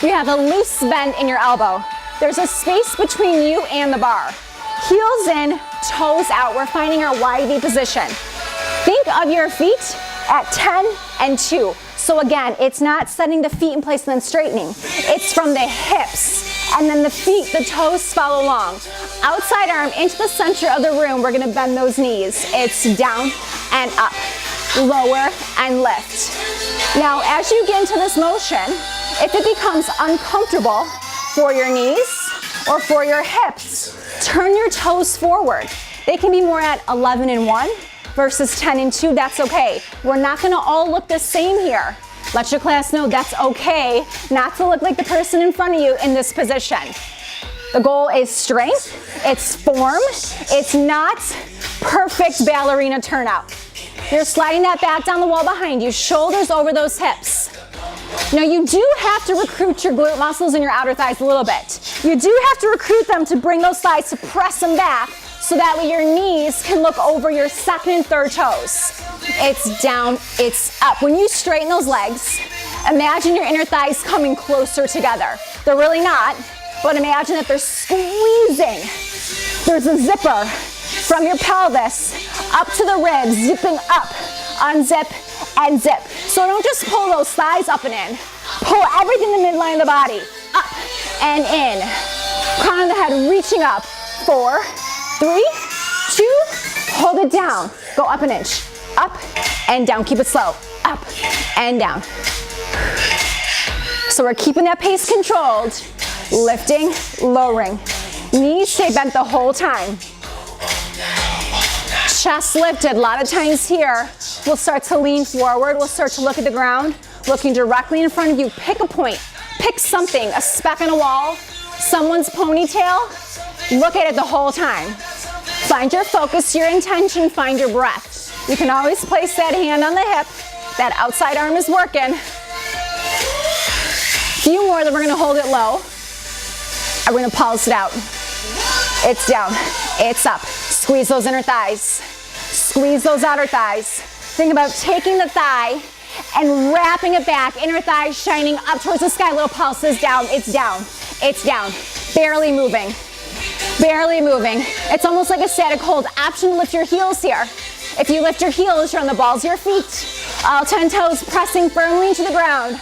You have a loose bend in your elbow. There's a space between you and the bar. Heels in, toes out. We're finding our YV position. Think of your feet at 10 and 2. So again, it's not setting the feet in place and then straightening. It's from the hips, and then the feet, the toes follow along. Outside arm into the center of the room, we're gonna bend those knees. It's down and up, lower and lift. Now, as you get into this motion, if it becomes uncomfortable for your knees or for your hips, turn your toes forward. They can be more at 11 and 1 versus 10 and 2, that's okay. We're not gonna all look the same here. Let your class know that's okay not to look like the person in front of you in this position. The goal is strength, it's form, it's not perfect ballerina turnout. You're sliding that back down the wall behind you, shoulders over those hips. Now you do have to recruit your glute muscles and your outer thighs a little bit. You do have to recruit them to bring those thighs, to press them back, so that way your knees can look over your second and third toes. It's down, it's up. When you straighten those legs, imagine your inner thighs coming closer together. They're really not, but imagine that they're squeezing. There's a zipper from your pelvis up to the ribs, zipping up, unzip and zip. So don't just pull those thighs up and in. Pull everything in the midline of the body, up and in. Crown of the head reaching up. 4, 3, 2, hold it down. Go up an inch, up and down. Keep it slow, up and down. So we're keeping that pace controlled, lifting, lowering. Knees stay bent the whole time. Chest lifted. A lot of times here, we'll start to lean forward. We'll start to look at the ground, looking directly in front of you. Pick a point, pick something, a speck on a wall, someone's ponytail. Look at it the whole time. Find your focus, your intention, find your breath. You can always place that hand on the hip. That outside arm is working. A few more, then we're gonna hold it low. And we're gonna pulse it out. It's down, it's up. Squeeze those inner thighs. Squeeze those outer thighs. Think about taking the thigh and wrapping it back. Inner thigh shining up towards the sky. Little pulses down, it's down, it's down. Barely moving. Barely moving. It's almost like a static hold. Option to lift your heels here. If you lift your heels, you're on the balls of your feet. All 10 toes pressing firmly to the ground.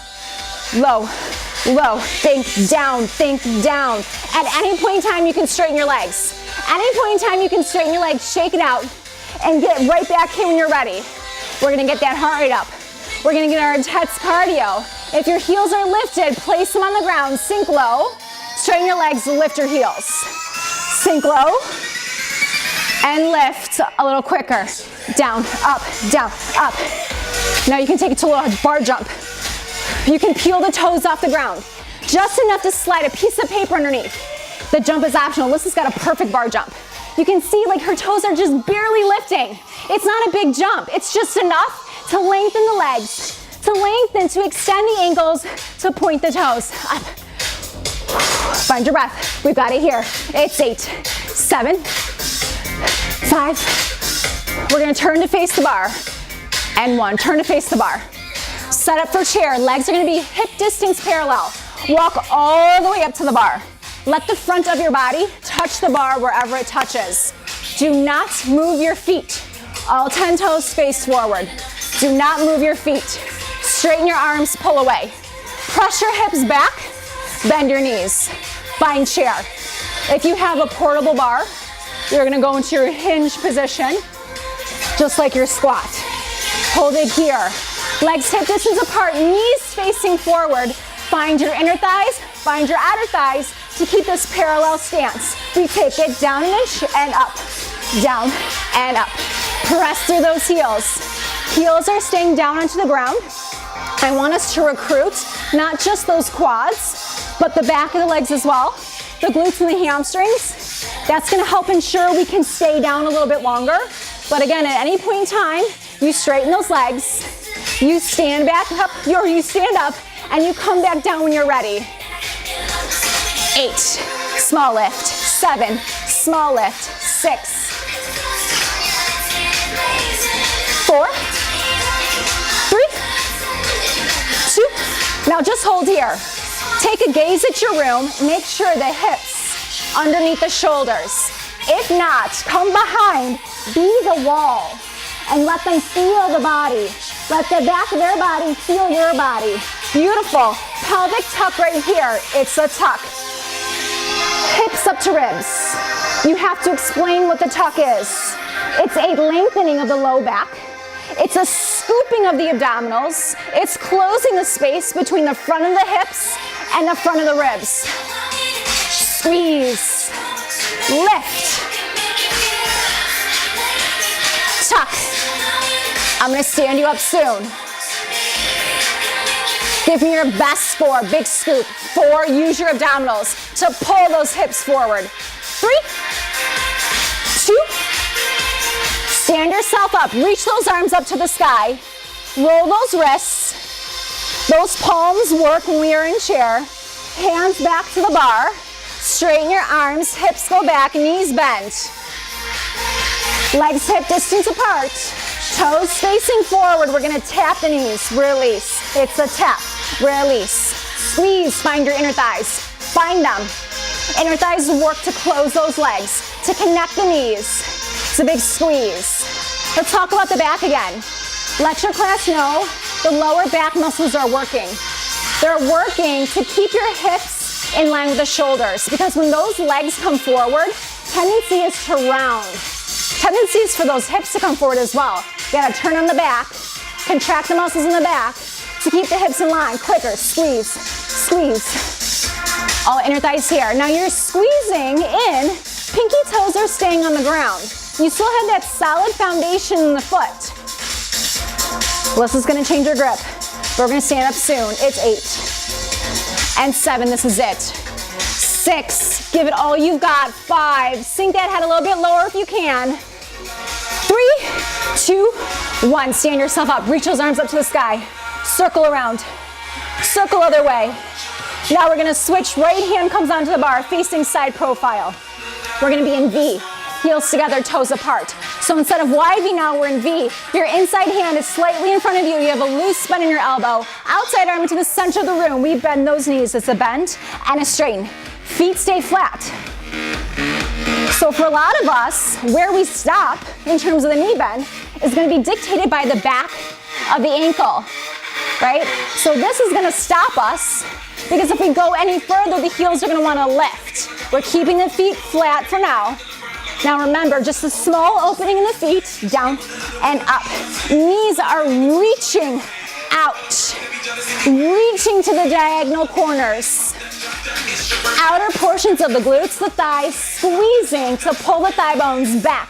Low, low. Think down, think down. At any point in time, you can straighten your legs. Any point in time, you can straighten your legs, shake it out, and get right back here when you're ready. We're gonna get that heart rate up. We're gonna get our intense cardio. If your heels are lifted, place them on the ground, sink low, straighten your legs, lift your heels. Sink low, and lift a little quicker. Down, up, up. Now you can take it to a little bar jump. You can peel the toes off the ground. Just enough to slide a piece of paper underneath. The jump is optional. Alyssa's got a perfect bar jump. You can see like her toes are just barely lifting. It's not a big jump. It's just enough to lengthen the legs, to lengthen, to extend the ankles, to point the toes up. Find your breath. We've got it here. It's 8, 7, 5. We're gonna turn to face the bar. And 1, turn to face the bar. Set up for chair. Legs are gonna be hip distance parallel. Walk all the way up to the bar. Let the front of your body touch the bar wherever it touches. Do not move your feet. All 10 toes face forward. Do not move your feet. Straighten your arms, pull away. Press your hips back, bend your knees. Find chair. If you have a portable bar, you're gonna go into your hinge position, just like your squat. Hold it here. Legs hip distance apart, knees facing forward. Find your inner thighs, find your outer thighs to keep this parallel stance. We take it down an inch and up, down and up. Press through those heels. Heels are staying down onto the ground. I want us to recruit not just those quads, but the back of the legs as well, the glutes and the hamstrings. That's gonna help ensure we can stay down a little bit longer. But again, at any point in time, you straighten those legs, you stand back up, or you stand up, and you come back down when you're ready. 8, small lift. 7, small lift. 6, 4, 3, 2. Now just hold here. Take a gaze at your room. Make sure the hips underneath the shoulders. If not, come behind, be the wall, and let them feel the body. Let the back of their body feel your body. Beautiful. Pelvic tuck right here. It's a tuck. Hips up to ribs. You have to explain what the tuck is. It's a lengthening of the low back. It's a scooping of the abdominals. It's closing the space between the front of the hips and the front of the ribs. Squeeze. Lift. Tuck. I'm gonna stand you up soon. Give me your best 4, big scoop. 4, use your abdominals to pull those hips forward. 3, 2, stand yourself up. Reach those arms up to the sky. Roll those wrists. Those palms work when we are in chair. Hands back to the bar. Straighten your arms, hips go back, knees bend. Legs hip distance apart. Toes facing forward. We're gonna tap the knees, release. It's a tap, release. Squeeze, find your inner thighs. Find them. Inner thighs work to close those legs, to connect the knees. It's a big squeeze. Let's talk about the back again. Let your class know the lower back muscles are working. They're working to keep your hips in line with the shoulders, because when those legs come forward, tendency is to round. Tendency is for those hips to come forward as well. You gotta turn on the back, contract the muscles in the back to keep the hips in line. Quicker, squeeze, squeeze. All inner thighs here. Now you're squeezing in, pinky toes are staying on the ground. You still have that solid foundation in the foot. Melissa's gonna change her grip. We're gonna stand up soon. It's 8 and 7, this is it. 6, give it all you've got. 5, sink that head a little bit lower if you can. 3, 2, 1, stand yourself up. Reach those arms up to the sky. Circle around, circle other way. Now we're gonna switch, right hand comes onto the bar, facing side profile. We're gonna be in V, heels together, toes apart. So instead of YV now, we're in V. Your inside hand is slightly in front of you. You have a loose bend in your elbow. Outside arm into the center of the room. We bend those knees. It's a bend and a straighten. Feet stay flat. So for a lot of us, where we stop in terms of the knee bend is gonna be dictated by the back of the ankle, right? So this is gonna stop us, because if we go any further, the heels are gonna wanna lift. We're keeping the feet flat for now. Now remember, just a small opening in the feet, down and up. Knees are reaching out, reaching to the diagonal corners. Outer portions of the glutes, the thighs, squeezing to pull the thigh bones back.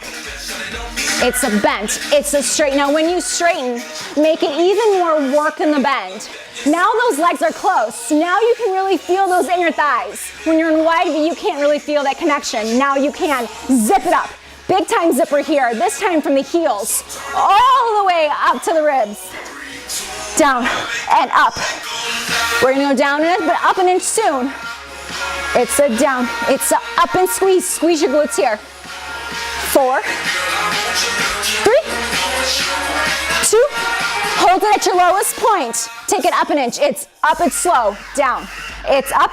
It's a bend, it's a straight. Now when you straighten, make it even more work in the bend. Now those legs are close. Now you can really feel those inner thighs. When you're in wide V, you can't really feel that connection. Now you can. Zip it up. Big time zipper here, this time from the heels, all the way up to the ribs. Down and up. We're gonna go down an inch, but up an inch soon. It's a down, it's a up and squeeze. Squeeze your glutes here. 4, 3, 2, hold it at your lowest point. Take it up an inch. It's up, it's slow, down. It's up,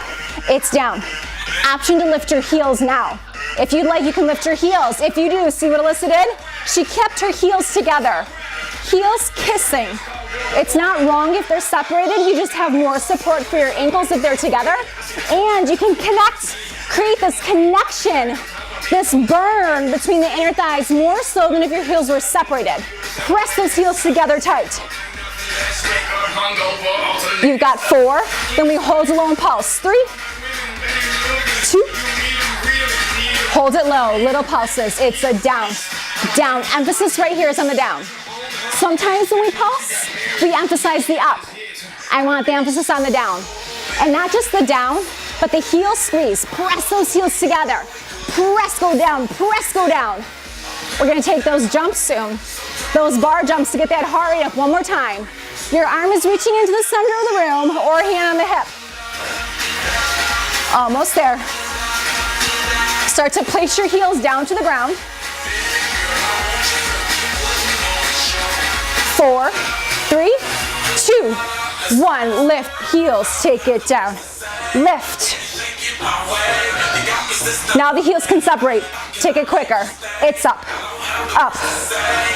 it's down. Option to lift your heels now. If you'd like, you can lift your heels. If you do, see what Alyssa did? She kept her heels together. Heels kissing. It's not wrong if they're separated. You just have more support for your ankles if they're together. And you can connect, create this connection, this burn between the inner thighs more so than if your heels were separated. Press those heels together tight. You've got 4, then we hold a low and pulse. 3, 2, hold it low, little pulses. It's a down, down. Emphasis right here is on the down. Sometimes when we pulse, we emphasize the up. I want the emphasis on the down. And not just the down, but the heel squeeze. Press those heels together. Press, go down, press, go down. We're gonna take those jumps soon. Those bar jumps to get that heart rate up one more time. Your arm is reaching into the center of the room or hand on the hip. Almost there. Start to place your heels down to the ground. 4, 3, 2, 1. Lift heels, take it down. lift. Now the heels can separate. Take it quicker. It's up, up.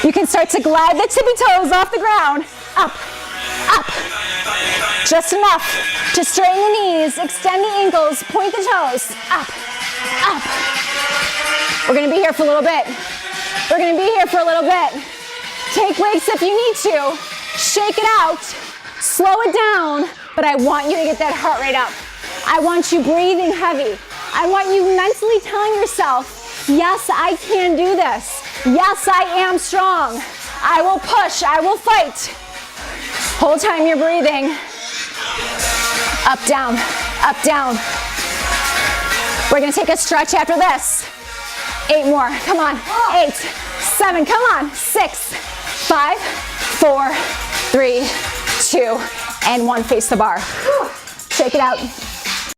You can start to glide the tippy toes off the ground. Up, up. Just enough to straighten the knees, extend the ankles, point the toes. Up, up. We're gonna be here for a little bit. We're gonna be here for a little bit. Take breaks if you need to. Shake it out. Slow it down. But I want you to get that heart rate up. I want you breathing heavy. I want you mentally telling yourself, yes, I can do this. Yes, I am strong. I will push. I will fight. Whole time you're breathing. Up, down, up, down. We're gonna take a stretch after this. 8 more, come on. 8, 7, come on. 6, 5, 4, 3, 2, and 1. Face the bar. Shake it out.